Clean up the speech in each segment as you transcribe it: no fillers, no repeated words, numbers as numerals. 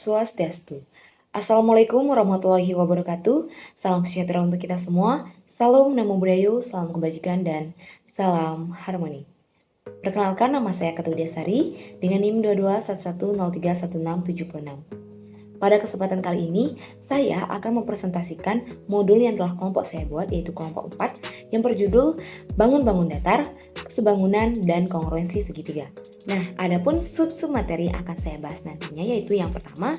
Swastiastu. Assalamualaikum warahmatullahi wabarakatuh. Salam sejahtera untuk kita semua. Salam Namo Buddhaya, salam kebajikan, dan salam harmoni. Perkenalkan, nama saya Ketu Widyasari dengan NIM 2211031676. Pada kesempatan kali ini, saya akan mempresentasikan modul yang telah kelompok saya buat, yaitu kelompok 4 yang berjudul Bangun-bangun datar, Kesebangunan, dan Kongruensi segitiga. Nah, adapun sub-sub materi yang akan saya bahas nantinya yaitu yang pertama,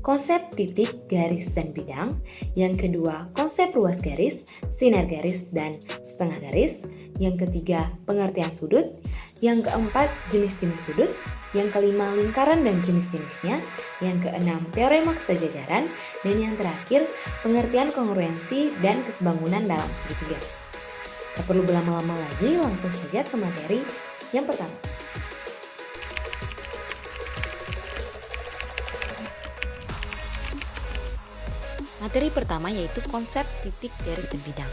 konsep titik, garis, dan bidang. Yang kedua, konsep ruas garis, sinar garis, dan setengah garis. Yang ketiga, pengertian sudut. Yang keempat, jenis-jenis sudut. Yang kelima, lingkaran dan jenis-jenisnya. Yang keenam, teorema kesejajaran. Dan yang terakhir, pengertian kongruensi dan kesebangunan dalam segitiga. Tak perlu berlama-lama lagi, langsung saja ke materi yang pertama. Materi pertama yaitu konsep titik, garis, dan bidang.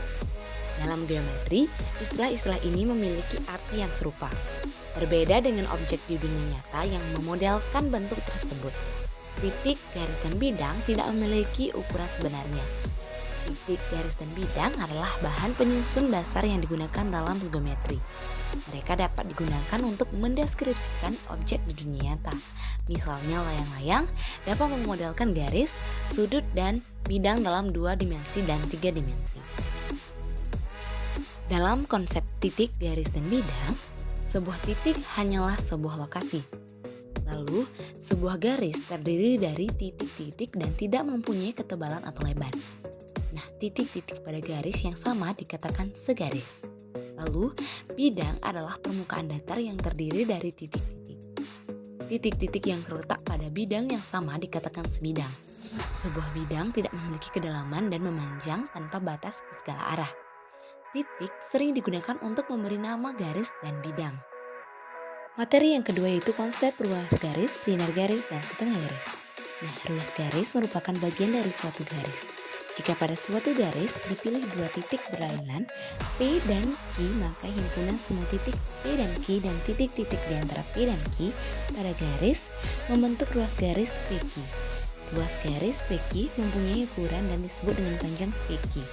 Dalam geometri, istilah-istilah ini memiliki arti yang serupa. Berbeda dengan objek di dunia nyata yang memodelkan bentuk tersebut. Titik, garis, dan bidang tidak memiliki ukuran sebenarnya. Titik, garis, dan bidang adalah bahan penyusun dasar yang digunakan dalam geometri. Mereka dapat digunakan untuk mendeskripsikan objek di dunia nyata. Misalnya layang-layang dapat memodelkan garis, sudut, dan bidang dalam 2 dimensi dan 3 dimensi. Dalam konsep titik, garis, dan bidang, sebuah titik hanyalah sebuah lokasi. Lalu, sebuah garis terdiri dari titik-titik dan tidak mempunyai ketebalan atau lebar. Nah, titik-titik pada garis yang sama dikatakan segaris. Lalu, bidang adalah permukaan datar yang terdiri dari titik-titik. Titik-titik yang terletak pada bidang yang sama dikatakan sebidang. Sebuah bidang tidak memiliki kedalaman dan memanjang tanpa batas ke segala arah. Titik sering digunakan untuk memberi nama garis dan bidang. Materi yang kedua yaitu konsep ruas garis, sinar garis, dan setengah garis. Nah, ruas garis merupakan bagian dari suatu garis. Jika pada suatu garis dipilih 2 titik berlainan, P dan Q, maka himpunan semua titik P dan Q dan titik-titik di antara P dan Q pada garis membentuk ruas garis PQ. Ruas garis PQ mempunyai ukuran dan disebut dengan panjang PQ.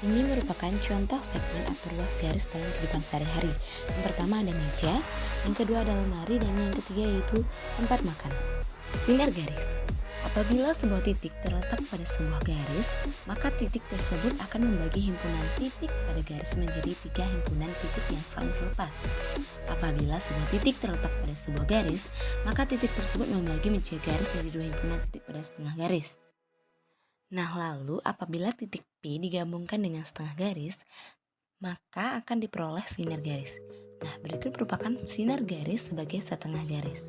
Ini merupakan contoh segmen atau ruas garis dalam kehidupan sehari-hari. Yang pertama ada meja, yang kedua ada lemari, dan yang ketiga yaitu tempat makan. Sinar garis. Apabila sebuah titik terletak pada sebuah garis, maka titik tersebut akan membagi himpunan titik pada garis menjadi 3 himpunan titik yang saling selepas. Apabila sebuah titik terletak pada sebuah garis, maka titik tersebut membagi menjadi garis menjadi 2 himpunan titik pada setengah garis. Nah, lalu apabila titik P digabungkan dengan setengah garis, maka akan diperoleh sinar garis. Nah, berikut merupakan sinar garis sebagai setengah garis.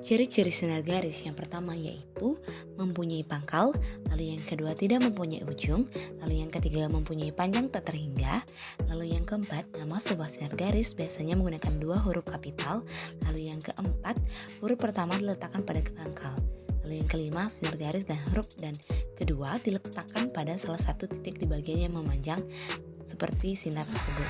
Ciri-ciri sinar garis yang pertama yaitu mempunyai pangkal, lalu yang kedua tidak mempunyai ujung, lalu yang ketiga mempunyai panjang tak terhingga, lalu yang keempat nama sebuah sinar garis biasanya menggunakan 2 huruf kapital, lalu yang keempat huruf pertama diletakkan pada pangkal. Lalu yang kelima, sinar garis dan huruf dan kedua diletakkan pada salah satu titik di bagian yang memanjang seperti sinar tersebut.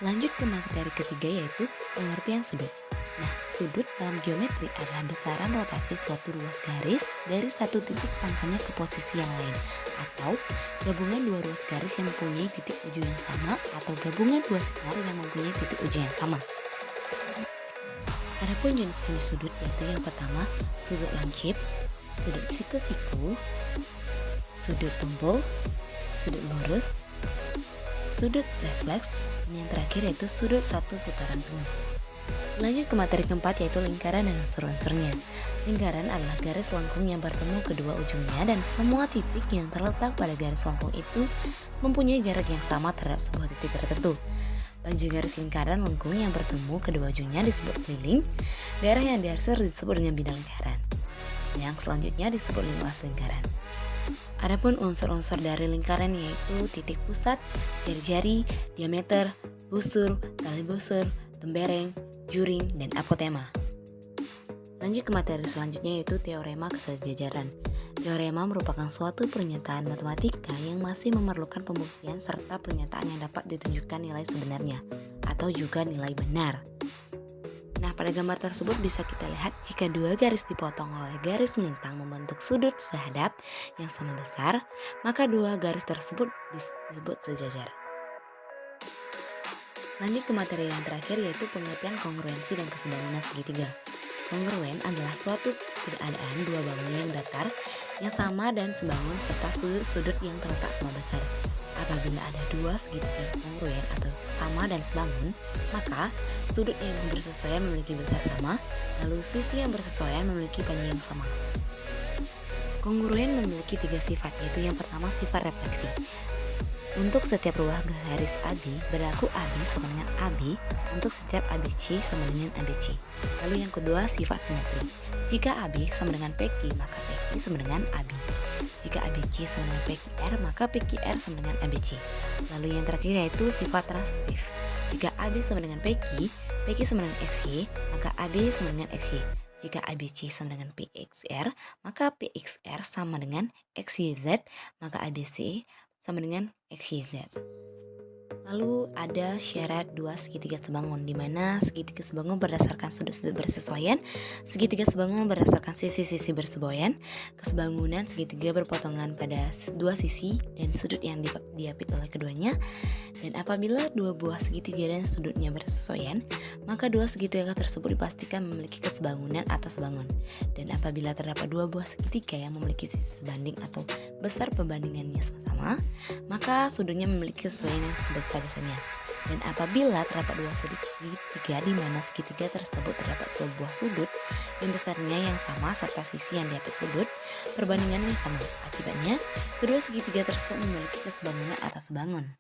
Lanjut ke materi ketiga yaitu pengertian sudut. Nah, sudut dalam geometri adalah besaran rotasi suatu ruas garis dari satu titik pangkalnya ke posisi yang lain, atau gabungan 2 ruas garis yang mempunyai titik ujung yang sama, atau gabungan 2 sinar yang mempunyai titik ujung yang sama. Adapun jenis sudut yaitu yang pertama sudut lancip, sudut siku-siku, sudut tumpul, sudut lurus, sudut refleks, dan yang terakhir yaitu sudut satu putaran penuh. Lanjut ke materi keempat yaitu lingkaran dan unsur-unsurnya. Lingkaran adalah garis lengkung yang bertemu kedua ujungnya dan semua titik yang terletak pada garis lengkung itu mempunyai jarak yang sama terhadap sebuah titik tertentu. Panjang garis lingkaran lengkung yang bertemu kedua ujungnya disebut keliling. Daerah yang diarsir disebut dengan bidang lingkaran. Yang selanjutnya disebut luas lingkaran. Adapun unsur-unsur dari lingkaran yaitu titik pusat, jari-jari, diameter, busur, tali busur, tembereng, juring, dan apotema. Lanjut ke materi selanjutnya yaitu teorema kesejajaran. Teorema merupakan suatu pernyataan matematika yang masih memerlukan pembuktian serta pernyataan yang dapat ditunjukkan nilai sebenarnya atau juga nilai benar. Nah, pada gambar tersebut bisa kita lihat jika dua garis dipotong oleh garis melintang membentuk sudut sehadap yang sama besar, maka dua garis tersebut disebut sejajar. Lanjut ke materi yang terakhir yaitu pengertian kongruensi dan kesebangunan segitiga. Kongruen adalah suatu keadaan dua bangun yang datar, yang sama dan sebangun serta sudut-sudut yang terletak sama besar. Apabila ada dua segitiga kongruen atau sama dan sebangun, maka sudut yang bersesuaian memiliki besar sama, lalu sisi yang bersesuaian memiliki panjang yang sama. Kongruen memiliki tiga sifat, yaitu yang pertama sifat refleksi. Untuk setiap ruas garis AB, berlaku AB sama dengan AB untuk setiap ABC sama dengan ABC. Lalu yang kedua sifat simetri. Jika AB sama dengan PQ, maka PQ sama dengan AB. Jika ABC sama dengan PQR, maka PQR sama dengan ABC. Lalu yang terakhir yaitu sifat transitif. Jika AB sama dengan PQ, PQ sama dengan XY, maka AB sama dengan XY. Jika ABC sama dengan PXR, maka PXR sama dengan XYZ, maka ABC sama dengan XYZ. Lalu ada syarat dua segitiga sebangun, di mana segitiga sebangun berdasarkan sudut-sudut bersesuaian, segitiga sebangun berdasarkan sisi-sisi bersesuaian, kesebangunan segitiga berpotongan pada dua sisi dan sudut yang diapit oleh keduanya. Dan apabila dua buah segitiga dan sudutnya bersesuaian, maka dua segitiga tersebut dipastikan memiliki kesebangunan atas bangun. Dan apabila terdapat dua buah segitiga yang memiliki sisi sebanding atau besar perbandingannya sama-sama, maka sudutnya memiliki kesesuaian yang sebesar-besarnya. Dan apabila terdapat dua segitiga di mana segitiga tersebut terdapat sebuah sudut yang besarnya yang sama serta sisi yang diapit sudut perbandingannya sama, akibatnya kedua segitiga tersebut memiliki kesebangunan atas bangun.